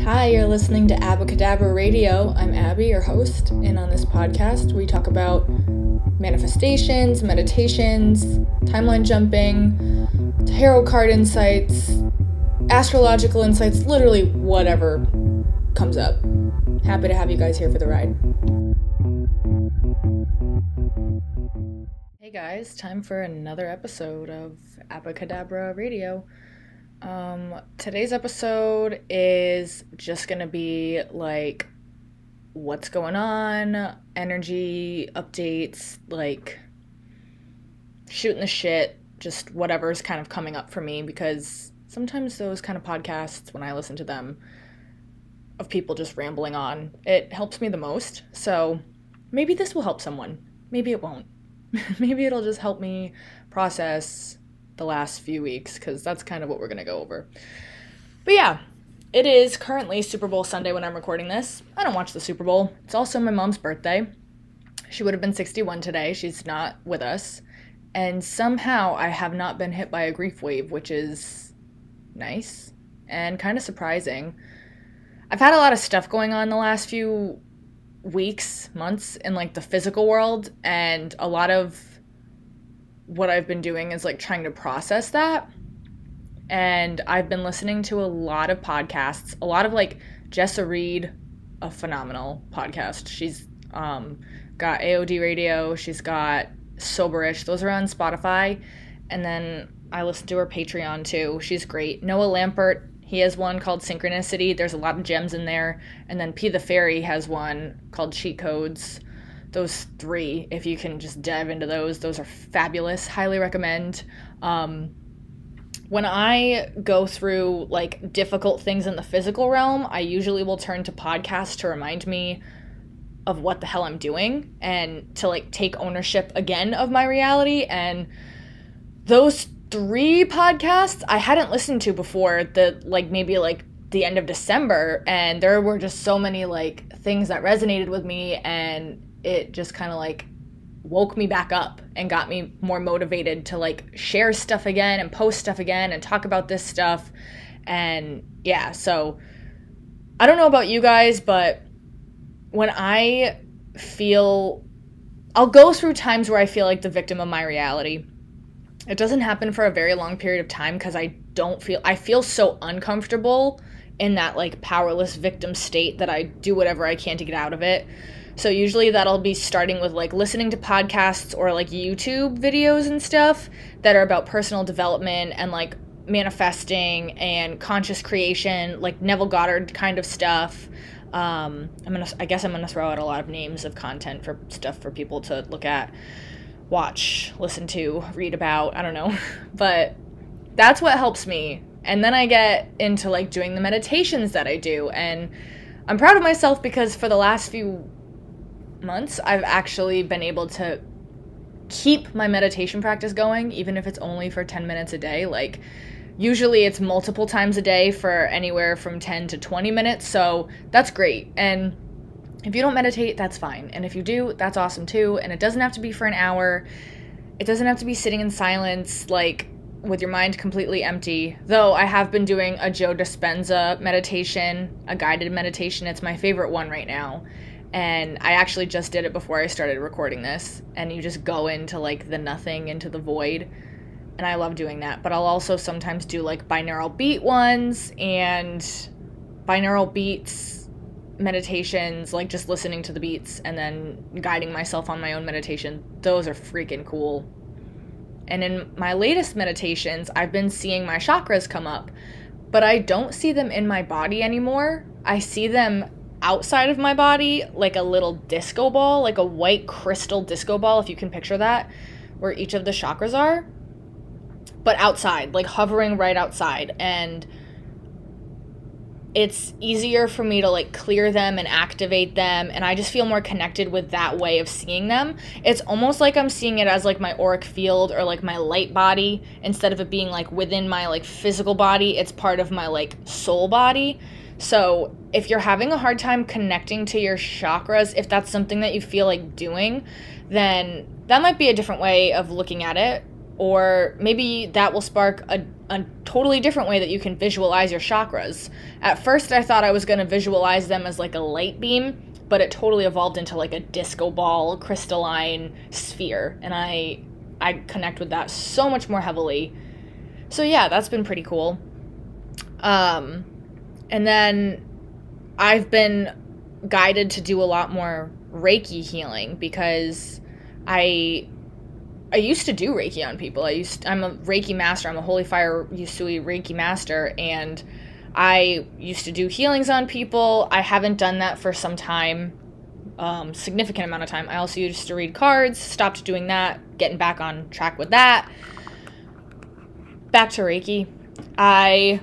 Hi, you're listening to Abacadabra Radio. I'm Abby, your host, and on this podcast we talk about manifestations, meditations, timeline jumping, tarot card insights, astrological insights, literally whatever comes up. Happy to have you guys here for the ride. Hey guys, time for another episode of Abacadabra Radio. Today's episode is just gonna be like what's going on, energy updates, like shooting the shit, just whatever's kind of coming up for me, because sometimes those kind of podcasts, when I listen to them, of people just rambling on, it helps me the most. So maybe this will help someone. Maybe it won't. Maybe it'll just help me process the last few weeks, because that's kind of what we're going to go over. But yeah, it is currently Super Bowl Sunday when I'm recording this. I don't watch the Super Bowl. It's also my mom's birthday. She would have been 61 today. She's not with us. And somehow I have not been hit by a grief wave, which is nice and kind of surprising. I've had a lot of stuff going on the last few weeks, months in like the physical world, and a lot of what I've been doing is like trying to process that. And I've been listening to a lot of podcasts, a lot of like Jessa Reed, a phenomenal podcast. She's got AOD Radio, she's got Soberish, those are on Spotify. And then I listen to her Patreon too. She's great. Noah Lampert, he has one called Synchronicity. There's a lot of gems in there. And then P the Fairy has one called Cheat Codes. Those three, if you can just dive into those are fabulous. Highly recommend. When I go through like difficult things in the physical realm, I usually will turn to podcasts to remind me of what the hell I'm doing and to like take ownership again of my reality. And those three podcasts I hadn't listened to before the end of December, and there were just so many like things that resonated with me, and it just kind of like woke me back up and got me more motivated to like share stuff again and post stuff again and talk about this stuff. And yeah, so I don't know about you guys, but when I'll go through times where I feel like the victim of my reality. It doesn't happen for a very long period of time, because I feel so uncomfortable in that like powerless victim state that I do whatever I can to get out of it. So usually that'll be starting with like listening to podcasts or like YouTube videos and stuff that are about personal development and like manifesting and conscious creation, like Neville Goddard kind of stuff. I guess I'm gonna throw out a lot of names of content for stuff for people to look at, watch, listen to, read about, I don't know. But that's what helps me. And then I get into like doing the meditations that I do, and I'm proud of myself because for the last few months I've actually been able to keep my meditation practice going, even if it's only for 10 minutes a day. Like usually it's multiple times a day for anywhere from 10 to 20 minutes, so that's great. And if you don't meditate, that's fine. And if you do, that's awesome too. And it doesn't have to be for an hour. It doesn't have to be sitting in silence, like with your mind completely empty. Though I have been doing a Joe Dispenza meditation, a guided meditation. It's my favorite one right now. And I actually just did it before I started recording this. And you just go into like the nothing, into the void. And I love doing that. But I'll also sometimes do like binaural beat ones and binaural beats meditations, like just listening to the beats and then guiding myself on my own meditation. Those are freaking cool. And in my latest meditations, I've been seeing my chakras come up, but I don't see them in my body anymore. I see them outside of my body, like a little disco ball, like a white crystal disco ball, if you can picture that, where each of the chakras are, but outside, like hovering right outside. And it's easier for me to like clear them and activate them, and I just feel more connected with that way of seeing them. It's almost like I'm seeing it as like my auric field or like my light body, instead of it being like within my like physical body. It's part of my like soul body. So if you're having a hard time connecting to your chakras, if that's something that you feel like doing, then that might be a different way of looking at it. Or maybe that will spark a totally different way that you can visualize your chakras. At first, I thought I was going to visualize them as like a light beam, but it totally evolved into like a disco ball, crystalline sphere. And I connect with that so much more heavily. So yeah, that's been pretty cool. And then I've been guided to do a lot more Reiki healing because I used to do Reiki on people. I'm a Reiki master. I'm a Holy Fire Usui Reiki master, and I used to do healings on people. I haven't done that for some time, significant amount of time. I also used to read cards, stopped doing that, getting back on track with that. Back to Reiki. I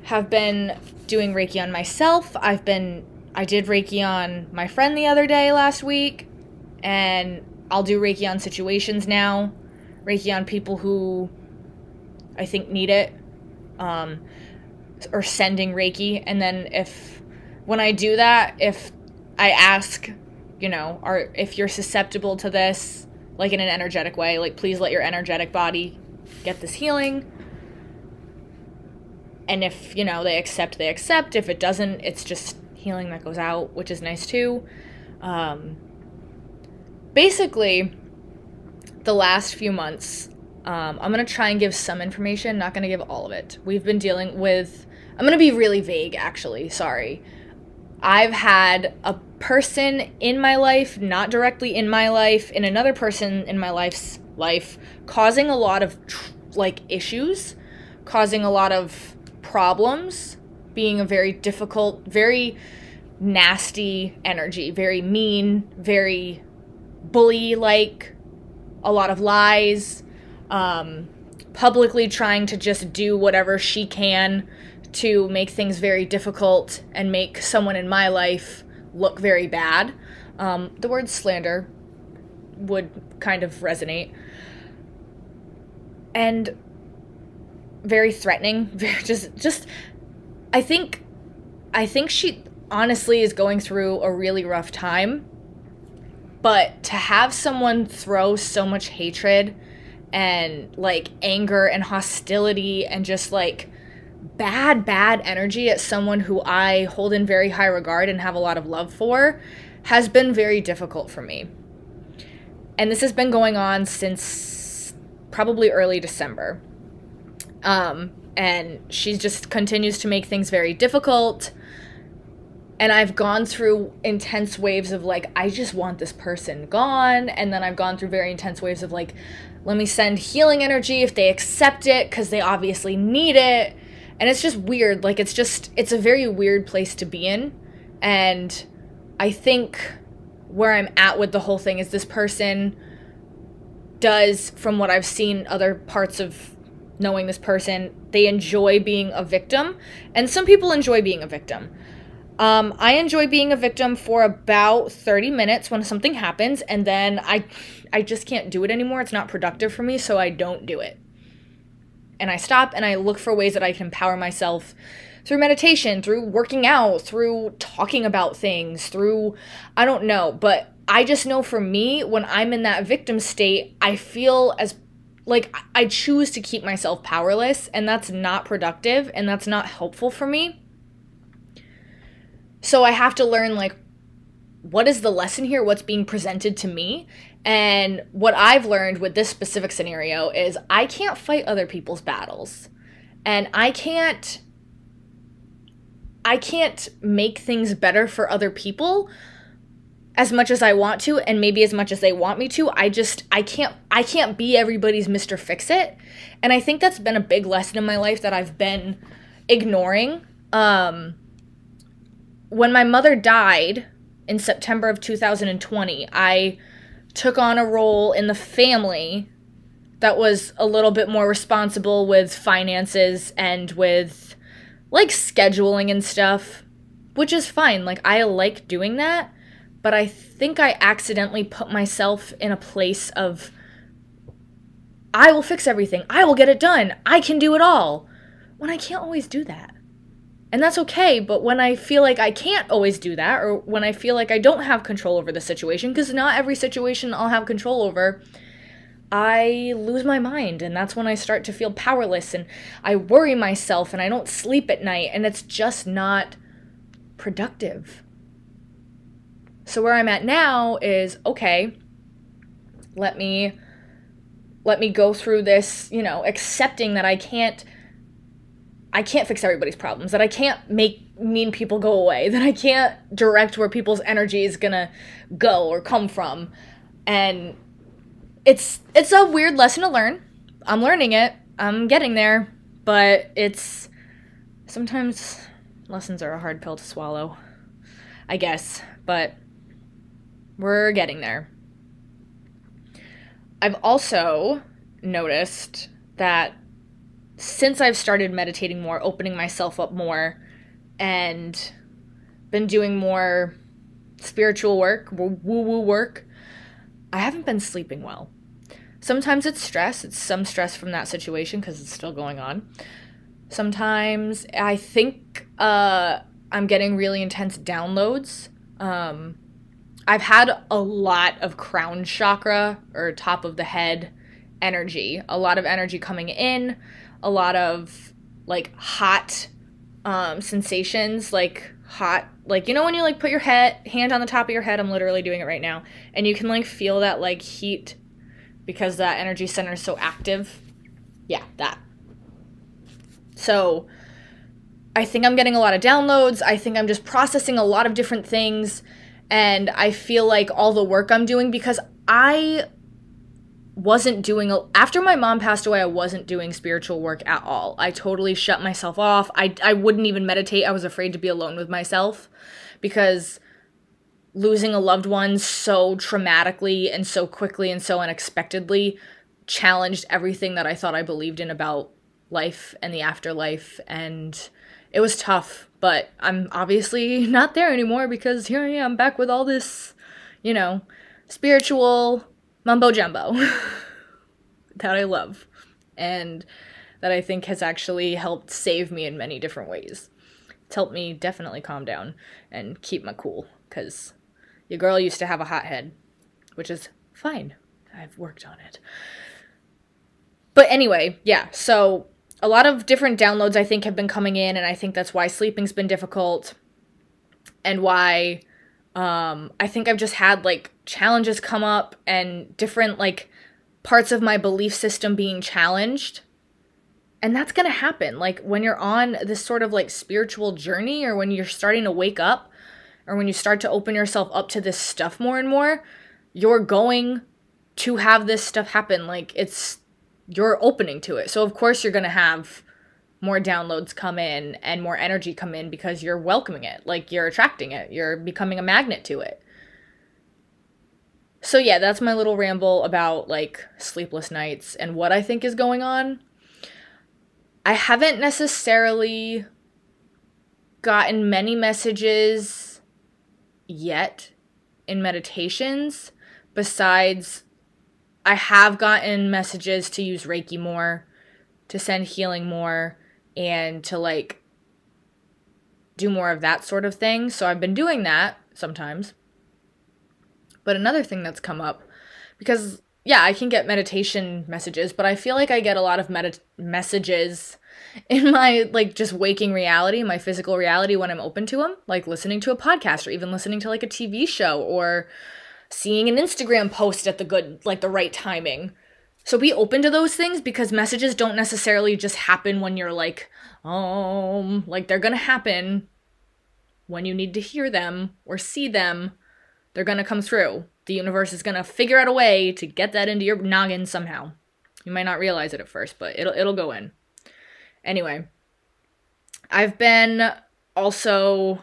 have been doing Reiki on myself. I did Reiki on my friend the other day last week, and I'll do Reiki on situations now. Reiki on people who I think need it, or sending Reiki. And then when I do that, if I ask, if you're susceptible to this, like in an energetic way, like please let your energetic body get this healing. And if, they accept, they accept. If it doesn't, it's just healing that goes out, which is nice too. Basically, the last few months, I'm going to try and give some information, not going to give all of it. We've been dealing with, I'm going to be really vague, actually, sorry. I've had a person in my life, not directly in my life, in another person in my life's life, causing a lot of, issues, causing a lot of problems, being a very difficult, very nasty energy, very mean, very bully-like, a lot of lies, publicly trying to just do whatever she can to make things very difficult and make someone in my life look very bad. The word slander would kind of resonate. And very threatening, just I think she honestly is going through a really rough time. But to have someone throw so much hatred and anger and hostility and just bad energy at someone who I hold in very high regard and have a lot of love for has been very difficult for me. And this has been going on since probably early December. And she just continues to make things very difficult. And I've gone through intense waves of I just want this person gone. And then I've gone through very intense waves of let me send healing energy if they accept it, because they obviously need it. And it's just weird. It's a very weird place to be in. And I think where I'm at with the whole thing is this person does, from what I've seen other parts of knowing this person, they enjoy being a victim. And some people enjoy being a victim. I enjoy being a victim for about 30 minutes when something happens, and then I just can't do it anymore. It's not productive for me, so I don't do it. And I stop and I look for ways that I can empower myself through meditation, through working out, through talking about things, through, I don't know, but I just know for me, when I'm in that victim state, I feel as I choose to keep myself powerless, and that's not productive and that's not helpful for me. So I have to learn, what is the lesson here? What's being presented to me? And what I've learned with this specific scenario is I can't fight other people's battles. And I can't make things better for other people as much as I want to, and maybe as much as they want me to. I can't be everybody's Mr. Fix-It. And I think that's been a big lesson in my life that I've been ignoring. When my mother died in September of 2020, I took on a role in the family that was a little bit more responsible with finances and with, scheduling and stuff, which is fine. I like doing that, but I think I accidentally put myself in a place of, I will fix everything. I will get it done. I can do it all. When I can't always do that. And that's okay, but when I feel like I can't always do that, or when I feel like I don't have control over the situation, because not every situation I'll have control over, I lose my mind, and that's when I start to feel powerless, and I worry myself, and I don't sleep at night, and it's just not productive. So where I'm at now is, okay, let me go through this, accepting that I can't fix everybody's problems, that I can't make mean people go away, that I can't direct where people's energy is gonna go or come from. And it's a weird lesson to learn. I'm learning it. I'm getting there. But sometimes lessons are a hard pill to swallow, I guess. But we're getting there. I've also noticed that since I've started meditating more, opening myself up more, and been doing more spiritual work, woo-woo work, I haven't been sleeping well. Sometimes it's stress. It's some stress from that situation because it's still going on. Sometimes I think I'm getting really intense downloads. I've had a lot of crown chakra, or top of the head energy. A lot of energy coming in. A lot of, hot sensations, hot, when you, put your hand on the top of your head. I'm literally doing it right now. And you can, feel that, heat because that energy center is so active. Yeah, that. So I think I'm getting a lot of downloads. I think I'm just processing a lot of different things. And I feel like all the work I'm doing, because I wasn't doing, after my mom passed away, I wasn't doing spiritual work at all. I totally shut myself off. I wouldn't even meditate. I was afraid to be alone with myself, because losing a loved one so traumatically and so quickly and so unexpectedly challenged everything that I thought I believed in about life and the afterlife, and it was tough. But I'm obviously not there anymore, because here I am back with all this, spiritual mumbo jumbo that I love, and that I think has actually helped save me in many different ways. It's helped me definitely calm down and keep my cool, because your girl used to have a hot head, which is fine. I've worked on it. But anyway, yeah, so a lot of different downloads I think have been coming in, and I think that's why sleeping's been difficult, and why I think I've just had challenges come up, and different parts of my belief system being challenged. And that's gonna happen when you're on this sort of spiritual journey, or when you're starting to wake up, or when you start to open yourself up to this stuff more and more. You're going to have this stuff happen. You're opening to it. So of course you're gonna have more downloads come in and more energy come in, because you're welcoming it. You're attracting it. You're becoming a magnet to it. So yeah, that's my little ramble about sleepless nights and what I think is going on. I haven't necessarily gotten many messages yet in meditations, besides I have gotten messages to use Reiki more, to send healing more, and to do more of that sort of thing. So I've been doing that sometimes. But another thing that's come up, because yeah, I can get meditation messages, but I feel like I get a lot of messages in my just waking reality, my physical reality, when I'm open to them, listening to a podcast, or even listening to a TV show, or seeing an Instagram post at the right timing. So be open to those things, because messages don't necessarily just happen when you're they're gonna happen when you need to hear them or see them. They're gonna come through. The universe is gonna figure out a way to get that into your noggin somehow. You might not realize it at first, but it'll go in. Anyway, I've been also,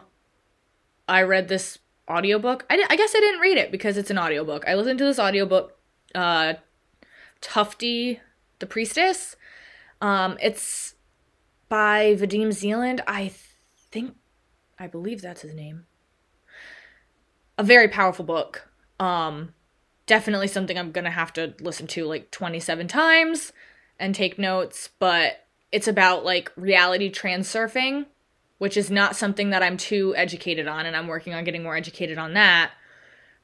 I read this audiobook. I guess I didn't read it because it's an audiobook. I listened to this audiobook, Tufty the Priestess. It's by Vadim Zealand. I believe that's his name. A very powerful book. Definitely something I'm gonna have to listen to 27 times and take notes, but it's about reality transurfing, which is not something that I'm too educated on, and I'm working on getting more educated on that.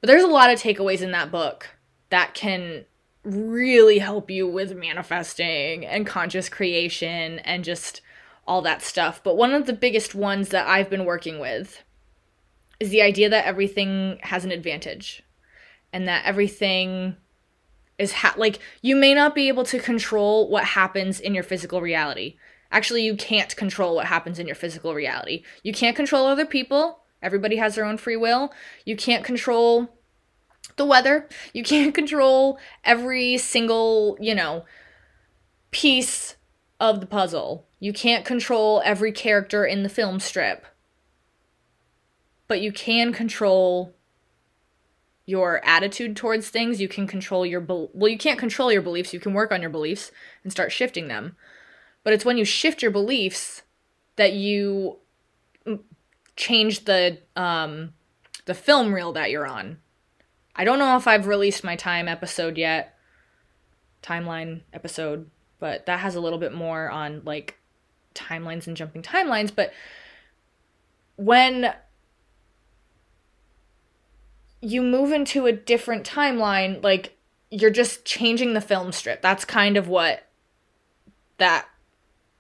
But there's a lot of takeaways in that book that can really help you with manifesting and conscious creation and just all that stuff. But one of the biggest ones that I've been working with is the idea that everything has an advantage and that everything is like, you may not be able to control what happens in your physical reality. Actually, you can't control what happens in your physical reality. You can't control other people. Everybody has their own free will. You can't control the weather. You can't control every single, piece of the puzzle. You can't control every character in the film strip. But you can control your attitude towards things. You can control you can't control your beliefs. You can work on your beliefs and start shifting them. But it's when you shift your beliefs that you change the film reel that you're on. I don't know if I've released my timeline episode, but that has a little bit more on like timelines and jumping timelines. But when you move into a different timeline, like, you're just changing the film strip. That's kind of what that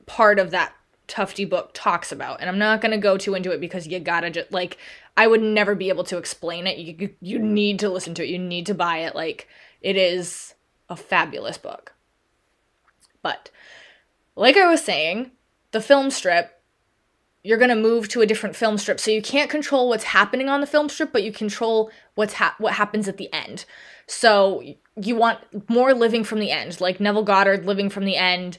part of that Tufty book talks about. And I'm not going to go too into it because you gotta just, like, I would never be able to explain it. You need to listen to it. You need to buy it. Like, it is a fabulous book. But like I was saying, the film strip, you're going to move to a different film strip. So you can't control what's happening on the film strip, but you control what happens at the end. So you want more living from the end, like Neville Goddard living from the end,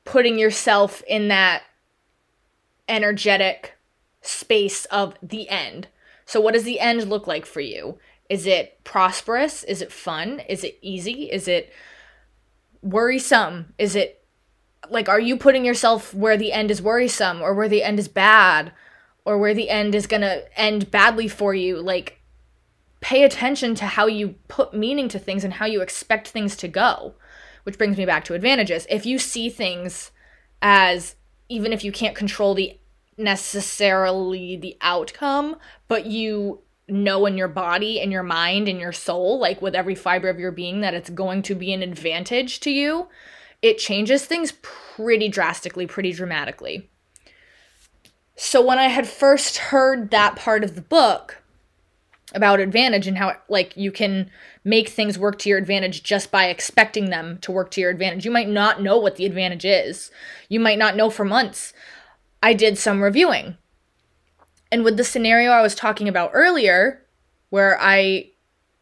putting yourself in that energetic space of the end. So what does the end look like for you? Is it prosperous? Is it fun? Is it easy? Is it worrisome? Is it, like, are you putting yourself where the end is worrisome, or where the end is bad, or where the end is gonna end badly for you? Like, pay attention to how you put meaning to things and how you expect things to go. Which brings me back to advantages. If you see things as, even if you can't control necessarily the outcome, but you know in your body and your mind and your soul, like with every fiber of your being, that it's going to be an advantage to you, it changes things pretty drastically, pretty dramatically. So when I had first heard that part of the book about advantage and how, like, you can make things work to your advantage just by expecting them to work to your advantage. You might not know what the advantage is. You might not know for months. I did some reviewing. And with the scenario I was talking about earlier, where I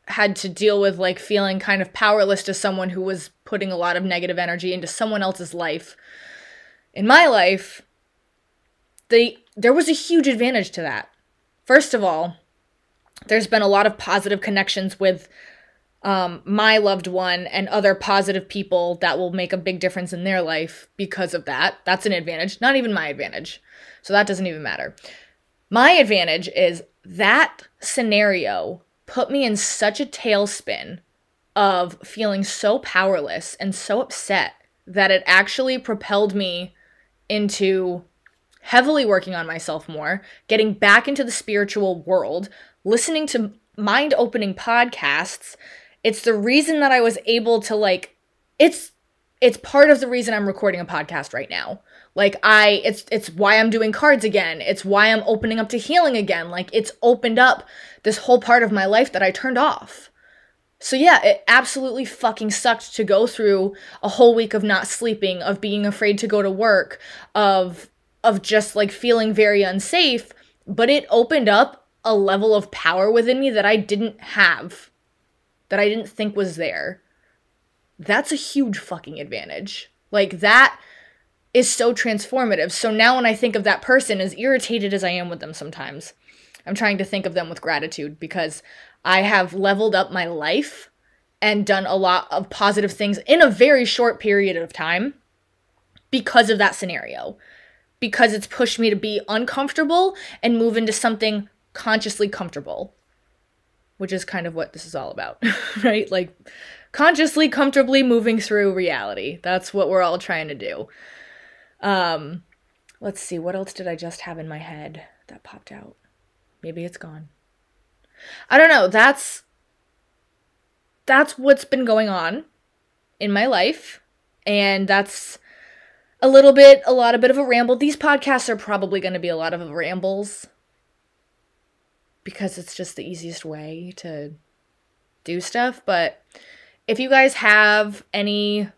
had to deal with, like, feeling kind of powerless to someone who was putting a lot of negative energy into someone else's life. In my life, there was a huge advantage to that. First of all, there's been a lot of positive connections with my loved one and other positive people that will make a big difference in their life because of that. That's an advantage, not even my advantage. So that doesn't even matter. My advantage is that scenario put me in such a tailspin of feeling so powerless and so upset that it actually propelled me into heavily working on myself more, getting back into the spiritual world, listening to mind-opening podcasts. It's the reason that I was able to, like, it's part of the reason I'm recording a podcast right now. Like, it's why I'm doing cards again. It's why I'm opening up to healing again. Like, it's opened up this whole part of my life that I turned off. So yeah, it absolutely fucking sucked to go through a whole week of not sleeping, of being afraid to go to work, of just, like, feeling very unsafe, but it opened up a level of power within me that I didn't have, that I didn't think was there. That's a huge fucking advantage. Like, that is so transformative. So now when I think of that person, as irritated as I am with them sometimes, I'm trying to think of them with gratitude, because I have leveled up my life and done a lot of positive things in a very short period of time because of that scenario. Because it's pushed me to be uncomfortable and move into something consciously comfortable, which is kind of what this is all about, right? Like, consciously, comfortably moving through reality. That's what we're all trying to do. Let's see, what else did I just have in my head that popped out? Maybe it's gone. I don't know. That's that's what's been going on in my life. And that's a bit of a ramble. These podcasts are probably going to be a lot of rambles because it's just the easiest way to do stuff. But if you guys have any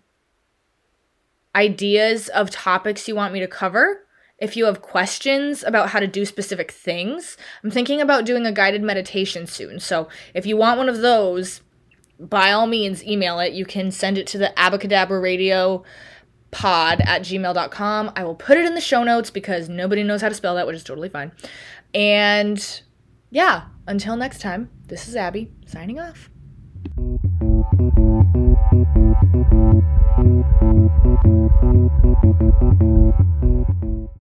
ideas of topics you want me to cover, if you have questions about how to do specific things, I'm thinking about doing a guided meditation soon. So if you want one of those, by all means, email it. You can send it to the abacadabraradiopod@gmail.com. I will put it in the show notes because nobody knows how to spell that, which is totally fine. And yeah, until next time, this is Abby signing off.